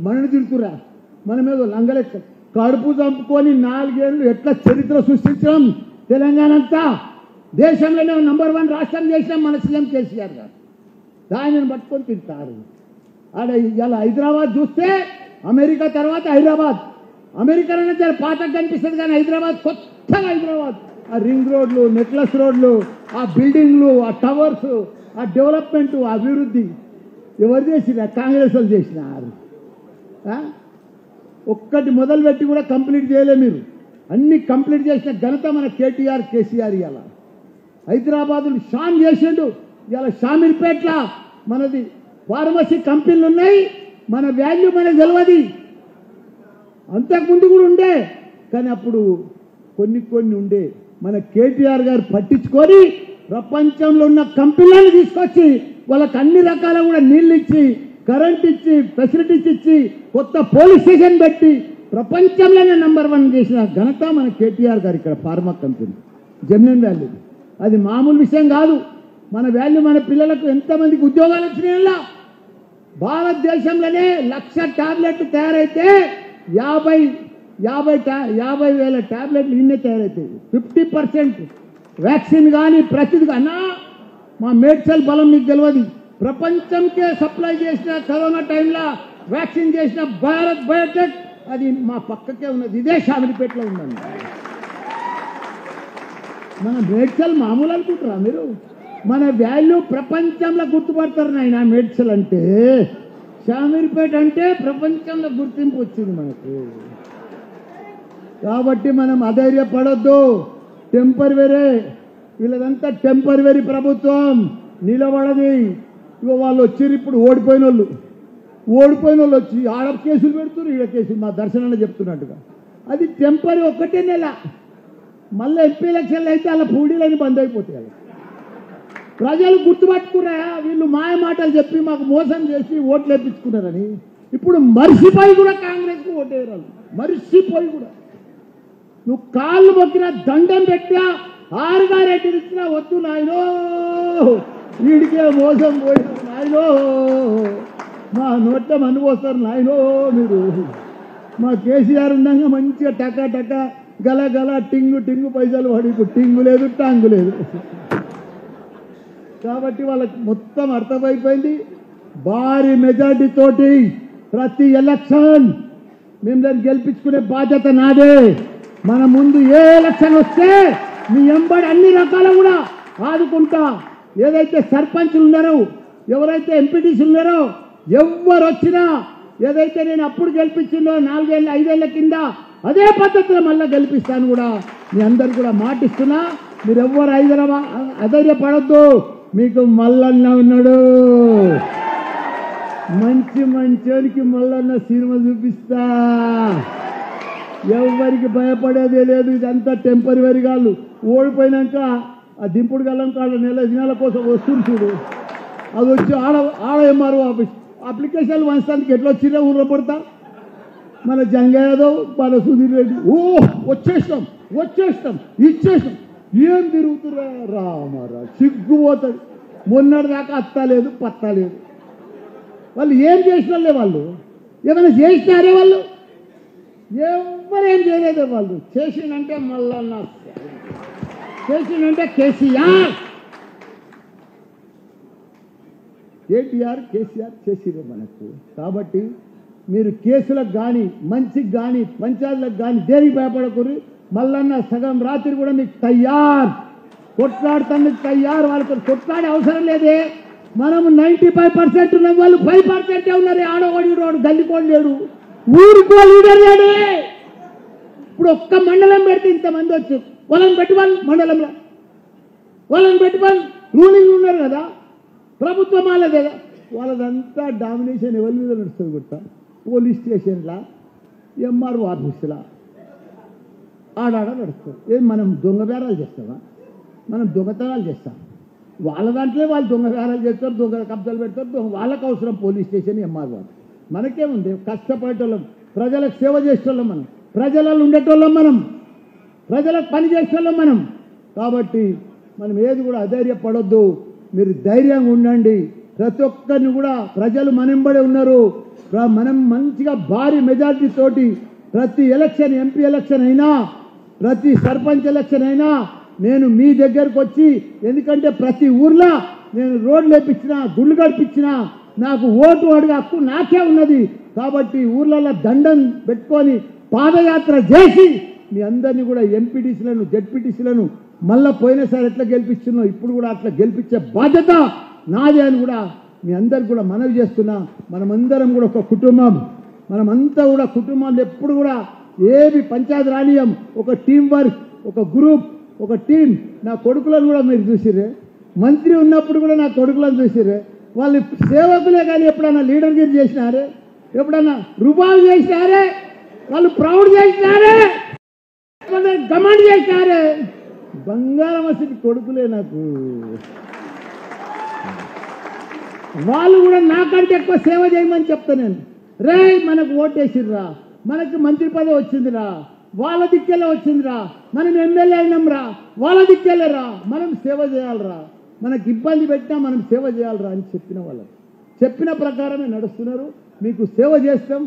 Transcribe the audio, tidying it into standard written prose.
మనని తిడుతురా మన మీద లంగలెక్క కడుపు చంపుకొని 4 ఏళ్ళు ఎట్లా చరిత్ర సృష్టించడం తెలంగాణ అంతా దేశంలోనే నంబర్ 1 రాష్ట్రం చేసినాం మన సీఎం కేసీఆర్ గారు దానిని పట్టుకొని తింటారు ఆడ ఇలా హైదరాబాద్ చూస్తే అమెరికా తర్వాత హైదరాబాద్ అమెరికాలోనే చాలా పాతగా కనిపిస్తుంది కానీ హైదరాబాద్ కొత్తగా హైదరాబాద్ ఆ రింగ్ రోడ్లు నెక్లెస్ రోడ్లు ఆ బిల్డింగ్లు ఆ టవర్స్ ఆ డెవలప్మెంట్ అభివృద్ధి ఎవరు చేసినా కాంగ్రెస్ వాళ్ళు చేసినారు ఒక్కటి మొదలుపెట్టి కూడా కంప్లీట్ చేయలే మీరు అన్ని కంప్లీట్ చేసిన ఘనత మన కేటీఆర్ కేసీఆర్ ఇవాళ హైదరాబాదులు షాన్ చేసిండు ఇవాళ షామీర్పేట్ల మనది ఫార్మసీ కంపెనీలు ఉన్నాయి మన వాల్యూ మనకు తెలియదు అంతకుముందు కూడా ఉండే కానీ అప్పుడు కొన్ని ఉండే మన కేటీఆర్ గారు పట్టించుకొని ప్రపంచంలో ఉన్న కంపెనీలను తీసుకొచ్చి వాళ్ళకి అన్ని రకాల కూడా నీళ్ళు ఇచ్చి కరెంట్ ఇచ్చి ఫెసిలిటీస్ ఇచ్చి కొత్త పోలీస్ స్టేషన్ పెట్టి ప్రపంచంలోనే నంబర్ 1 చేసిన ఘనత మన కేటీఆర్ గారు ఇక్కడ ఫార్మా కంపెనీ జెమినిన్ వాల్యూ అది మామూలు విషయం కాదు మన వాల్యూ మన పిల్లలకు ఎంతమందికి ఉద్యోగాలు వచ్చినాయల్లా భారతదేశంలోనే 1,00,000 టాబ్లెట్లు తయారైతే 50,000 టాబ్లెట్లు ఇన్నే తయారవుతాయి 50% వ్యాక్సిన్ కానీ ప్రతిది అన్నా మా మేడ్చల్ బలం మీకు తెలియదు ప్రపంచంకే సప్లై చేసిన కరోనా టైంలో వ్యాక్సిన్ చేసిన భారత్ బయోటెక్ అది మా పక్కకే ఉన్నది ఇదే షామీర్పేటలో ఉందండి మన మేడ్చల్ మామూలు అనుకుంటారా మీరు మన వాల్యూ ప్రపంచంలో గుర్తుపడతారు నాయన మేడ్చల్ అంటే షామీర్పేట అంటే ప్రపంచంలో గుర్తింపు వచ్చింది మనకు కాబట్టి మనం అధైర్యపడొద్దు టెంపరవరీ వీళ్ళదంతా టెంపరవరీ ప్రభుత్వం నిలబడది ఇగో వాళ్ళు వచ్చారు ఇప్పుడు ఓడిపోయిన వాళ్ళు వచ్చి ఆడ కేసులు పెడుతున్నారు ఈడ కేసులు మా దర్శనంలో చెప్తున్నట్టుగా అది టెంపరీ ఒక్కటే నెల మళ్ళీ ఎంపీ ఎలక్షన్లు అయితే అలా పూడీలని బంద్ అయిపోతాయి ప్రజలు గుర్తుపట్టుకున్నా వీళ్ళు మాయ మాటలు చెప్పి మాకు మోసం చేసి ఓట్లు వేయించుకున్నారని ఇప్పుడు మర్చిపోయి కూడా కాంగ్రెస్కు ఓటేయరాలు మర్చిపోయి కూడా నువ్వు కాళ్ళు మొక్కినా దండం పెట్టినా 6 గారెడ్డి ఇచ్చినా వద్దు నాయనో వీడికే మోసం పోయినా నాయనో మా నోట్ల మన్ను పోస్తారు నాయనో మీరు మా కేసీఆర్ ఉండగా మంచిగా టక గల టింగు పైసలు పడి ఇప్పుడు టింగు లేదు టాంగు లేదు కాబట్టి వాళ్ళకి మొత్తం అర్థమైపోయింది భారీ మెజార్టీ తోటి ప్రతి ఎలక్షన్ మేము దాన్ని గెలిపించుకునే బాధ్యత నాదే మన ముందు ఏ ఎలక్షన్ వస్తే మీ ఎంబడి అన్ని రకాల కూడా ఆదుకుంటా ఏదైతే సర్పంచ్లు ఉన్నారో ఎవరైతే ఎంపీటీసీలు ఉన్నారో ఎవరు వచ్చినా ఏదైతే నేను అప్పుడు గెలిపించిందో 4 ఏళ్ళ 5 ఏళ్ల కింద అదే పద్ధతిలో మళ్ళీ గెలిపిస్తాను కూడా మీ అందరు కూడా మాటిస్తున్నా మీరు ఎవ్వరు అధైర్యపడొద్దు మీకు మల్లన్న ఉన్నాడు మంచోనికి మల్లన్న సినిమా చూపిస్తా ఎవరికి భయపడేదే లేదు ఇదంతా టెంపరవరీ కాళ్ళు ఓడిపోయినాక ఆ దింపుడు గల్లం కాడ నెల దినాల కోసం వస్తుంది చూడు అది వచ్చి ఆడ ఎంఆర్ఓ ఆఫీస్ అప్లికేషన్లు వంచడానికి ఎట్లా వచ్చినా ఊళ్ళో పడతా మన జంగయాదవ్ మన సుధీర్ రెడ్డి వచ్చేస్తాం ఇచ్చేస్తాం ఏం తిరుగుతురా రామారా సిగ్గుపోతుంది మొన్నటిదాకా అత్తలేదు పత్తలేదు వాళ్ళు ఏం చేసినలే వాళ్ళు ఏమైనా చేసినారే వాళ్ళు ఎవరేం చేయలేదు వాళ్ళు చేసిందంటే మల్లన్న చేసిందంటే కేసీఆర్ కేసీఆర్ చేసిరే మనకు కాబట్టి మీరు కేసులకు కానీ మంచికి కానీ పంచాయతీలకు కానీ దేనికి భయపడకూరి మల్లన్న సగం రాత్రి కూడా మీకు తయారు కొట్లాడుతానికి తయారు వాళ్ళకి కొట్లాడే అవసరం లేదే మనం 95% ఉన్న వాళ్ళు 5% ఉన్నారు ఆడవాడి రోడ్డు గల్లికోడు లేడు ఊరికో లీడర్ లేడే ఇప్పుడు ఒక్క మండలం పెడితే ఇంతమంది వచ్చారు వాళ్ళని పెట్టుకోవాలి మండలంలో వాళ్ళని పెట్టుకోవాలి రూలింగ్ ఉన్నారు కదా ప్రభుత్వం వాళ్ళదే వాళ్ళదంతా డామినేషన్ ఎవరి మీద నడుస్తుంది కూడా పోలీస్ స్టేషన్లా ఎంఆర్ఓ ఆఫీసులా ఆడాడ నడుస్తుంది ఏం మనం దొంగ బేరాలు చేస్తామా మనం దొంగతనాలు చేస్తాం వాళ్ళ దాంట్లో వాళ్ళు దొంగ బేరాలు చేస్తారు దొంగ కబ్జాలు పెడతారు వాళ్ళకు అవసరం పోలీస్ స్టేషన్ ఎంఆర్ఓ మనకేముంది కష్టపడేటోళ్ళం ప్రజలకు సేవ చేసేటోళ్ళం మనం ప్రజలలో ఉండేటోళ్ళం మనం ప్రజలకు పని చేసేటోళ్ళం మనం కాబట్టి మనం ఏది కూడా అధైర్యపడొద్దు మీరు ధైర్యంగా ఉండండి ప్రతి ఒక్కరిని కూడా ప్రజలు మనంబడే ఉన్నారు. మనం మంచిగా భారీ మెజారిటీ తోటి ప్రతి ఎలక్షన్, ఎంపీ ఎలక్షన్ అయినా, ప్రతి సర్పంచ్ ఎలక్షన్ అయినా నేను మీ దగ్గరకు వచ్చి, ఎందుకంటే ప్రతి ఊర్లో నేను రోడ్లు వేపించిన, గుళ్ళు గడిపించిన, నాకు ఓటు అడిగే హక్కు నాకే ఉన్నది. కాబట్టి ఊర్లలో దండం పెట్టుకొని పాదయాత్ర చేసి మీ అందరినీ కూడా ఎంపీటీసీలను, జెడ్పీటీసీలను మళ్ళా పోయినసారి ఎట్లా గెలిపించినో ఇప్పుడు కూడా అట్లా గెలిపించే బాధ్యత నాదే అని కూడా మీ అందరికి కూడా మనవి చేస్తున్నా. మనమందరం కూడా ఒక కుటుంబం, మనమంతా కూడా కుటుంబంలో ఎప్పుడు కూడా ఏమి పంచాయతీ రానియం, ఒక టీం వర్క్, ఒక గ్రూప్, ఒక టీం. నా కొడుకులను కూడా మీరు చూసిర్రే, మంత్రి ఉన్నప్పుడు కూడా నా కొడుకులను చూసిర్రే. వాళ్ళు సేవకులే కానీ ఎప్పుడన్నా లీడర్గిరి చేసినారే, ఎప్పుడన్నా రుబాబు చేసినారే, వాళ్ళు ప్రౌడ్ చేసినారే, గమండ్ చేసినారే. బంగారం అసలు కొడుకులే నాకు. వాళ్ళు కూడా నాకంటే ఎక్కువ సేవ చేయమని చెప్తా నేను. రే మనకు ఓటేసిర్రా, మనకు మంత్రి పదవి వచ్చిందిరా, వాళ్ళ దిక్కెళ్ళే వచ్చిందిరా, మనం ఎమ్మెల్యే అయినాంరా, వాళ్ళ దిక్కెళ్ళరా, మనం సేవ చేయాలరా, మనకి ఇబ్బంది పెట్టినా మనం సేవ చేయాలరా అని చెప్పిన వాళ్ళకి చెప్పిన ప్రకారమే నడుస్తున్నారు. మీకు సేవ చేస్తాం.